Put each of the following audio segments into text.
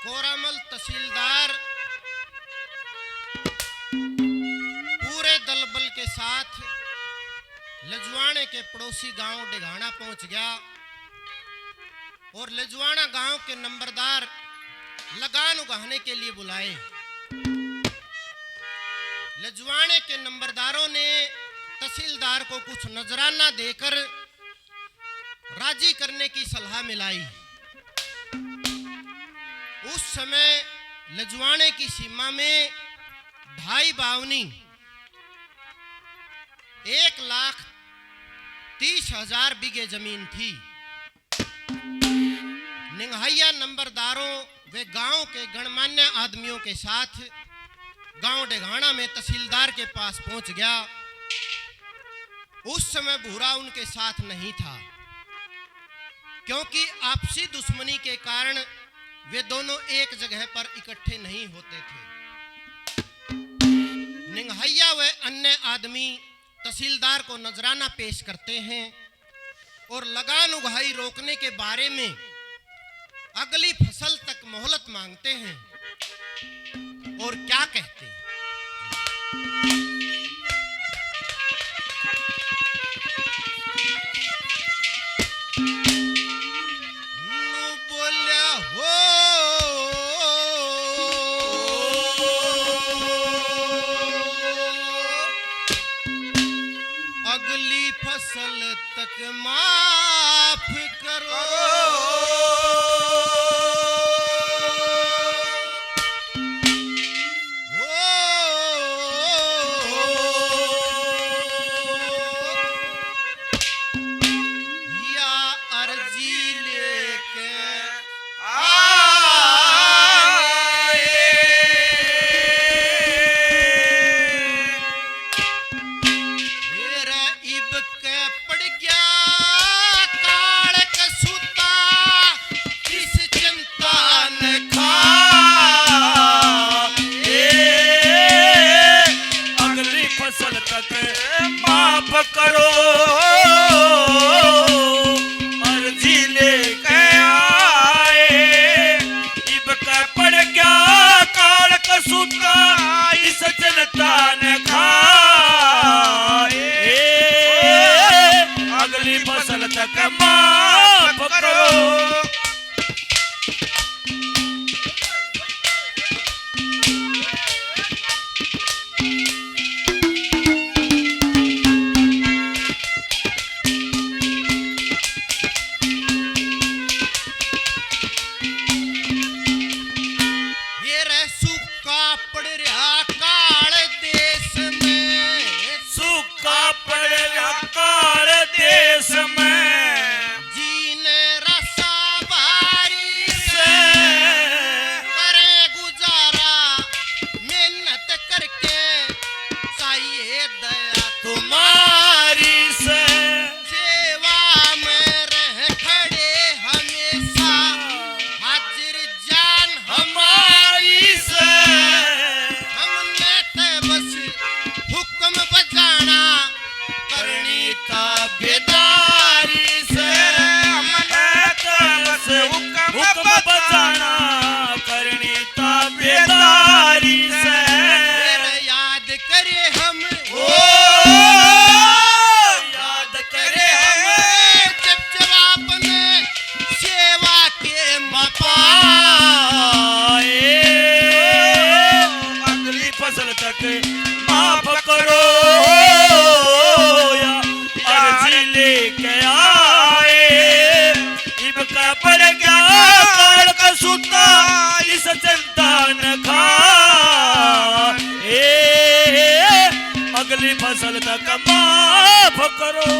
कोरामल तहसीलदार पूरे दल बल के साथ लजवाणे के पड़ोसी गांव डेघाना पहुंच गया और लजवाना गांव के नंबरदार लगान उगाने के लिए बुलाए। लजवाने के नंबरदारों ने तहसीलदार को कुछ नजराना देकर राजी करने की सलाह मिलाई। उस समय लजवाने की सीमा में 2.5 1,30,000 बीघे जमीन थी। निंघाइया नंबरदारों वे गांव के गणमान्य आदमियों के साथ गांव डेघाना में तहसीलदार के पास पहुंच गया। उस समय भूरा उनके साथ नहीं था, क्योंकि आपसी दुश्मनी के कारण वे दोनों एक जगह पर इकट्ठे नहीं होते थे। निंघाइया व अन्य आदमी तहसीलदार को नजराना पेश करते हैं और लगान उगाही रोकने के बारे में अगली फसल तक मोहलत मांगते हैं। और क्या कहते हैं? बोलिया हो अगली फसल तक माफ करो। माफ करो अर्जी लेके आए, इब का पड़ गया काल कसूता इस जनता ने खाए। अगली फसल तक माफ करो। माफ करो अर्जी लेके आए, इब का पड़ गया काल का सूता इस जनता ने खाए। अगली फसल तक माफ करो।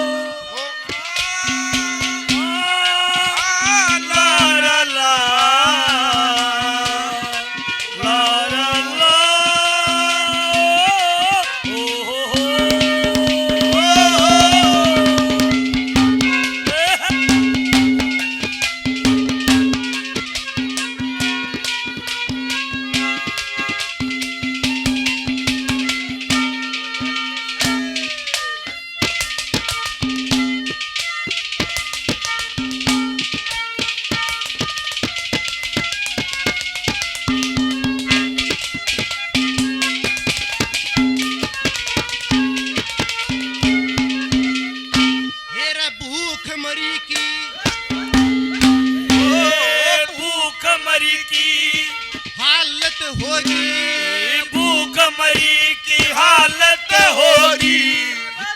होगी, भूखमरी की हालत होगी।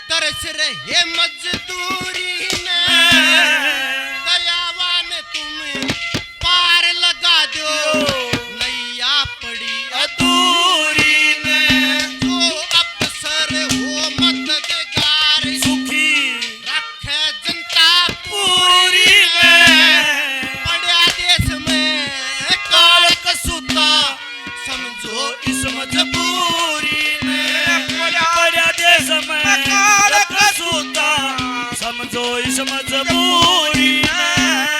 तरस रहे मजदूरी ने, दयावान तुम पार लगा दो, नैया पड़ी अधूरी ने। जो अफसर हो मददगार, सुखी रखे जनता पूरी में। पड़ा देश में काल कसूता, समझो इस मजबूरी में पड़ा देश में कसूता, समझो इस मजबूरी में।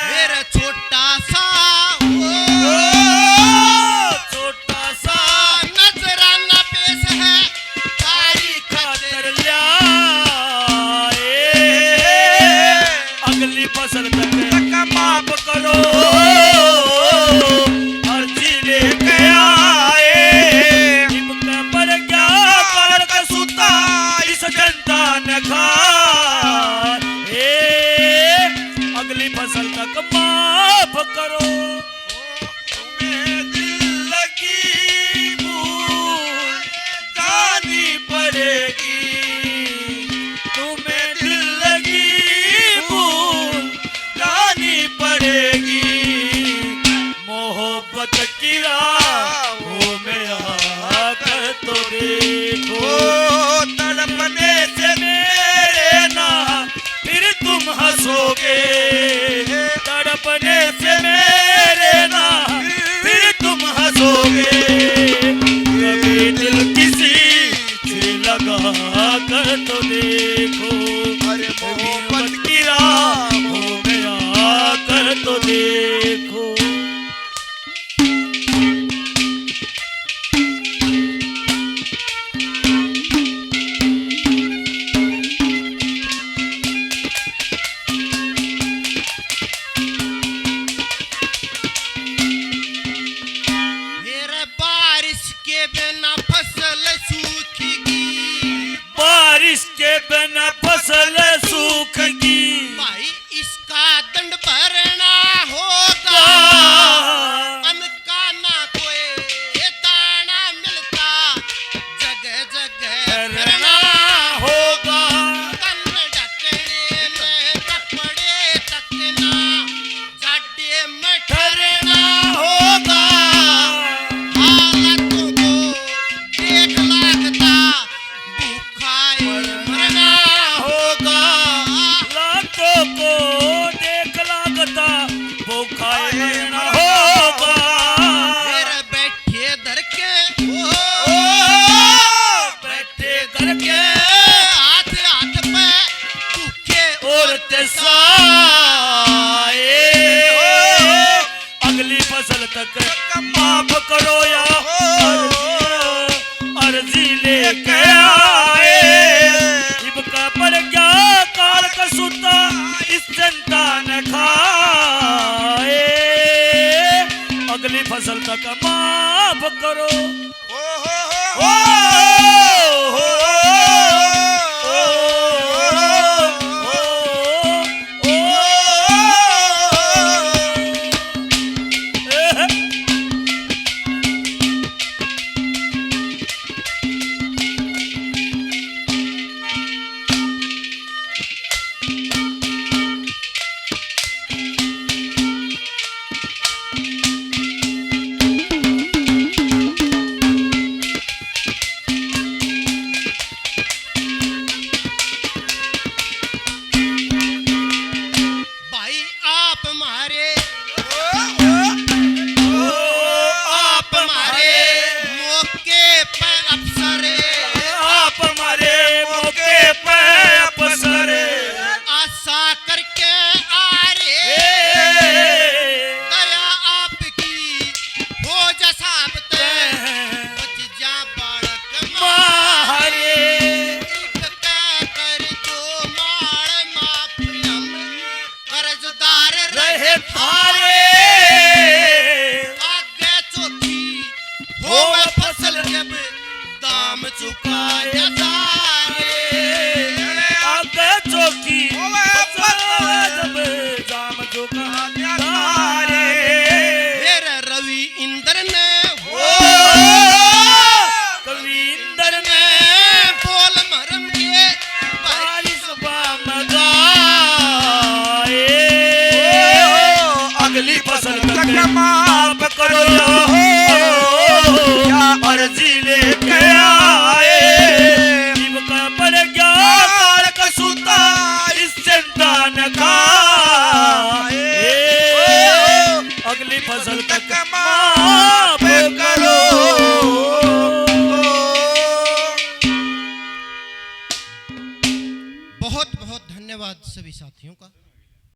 मेरा छोटा सा छोटा सा नजराना पेश है, तारी खातर खातिर ल्याए, अगली फसल तक माफ करो, अर्जी लेके आए। इनके पर क्या कर कसूता, इस जनता ने खाए, अगली फसल तक माफ करो। तुम्हें दिल लगी भूल जानी पड़ेगी, तुम्हें दिल लगी भूल जानी पड़ेगी। मोहब्बत की राहों में आकर तो देखो, तड़पने से मेरे ना फिर तुम हंसोगे, तड़पने से मेरे ना फिर तुम हंसोगे। कभी दिल किसी से लगा कर तो देखो, मोहब्बत की राहों में आकर तो देखो। मेरे बारिश के बिना फसल सूखेगी, बारिश के बिना फसल सूखेगी। भाई इसका दंड भरना होगा, अनका ना कोई दाना मिलता, जगह जगह करना होगा। तन ढकने में कपड़े तकना, जाडे में ठहरना होगा। हालतों को देख लागता, भूखा मरना होगा। लातों को देख लागता, भूखा मरना होगा। फिर बैठे धर के बैठे करके हाथ हाथ पे भूखे औरतें साए, अगली फसल तक माफ करो या अर्जी लेके आए। इनका पर क्या काल कसूता, इस जनता ने खाए, अगली फसल तक माफ करो। अगली फसल तक माफ करो क्या अर्जी लेके आए जीव का पर ज्ञान कसूता इस चिंता न खाए अगली फसल तक माफ करो। बहुत बहुत धन्यवाद सभी साथियों का।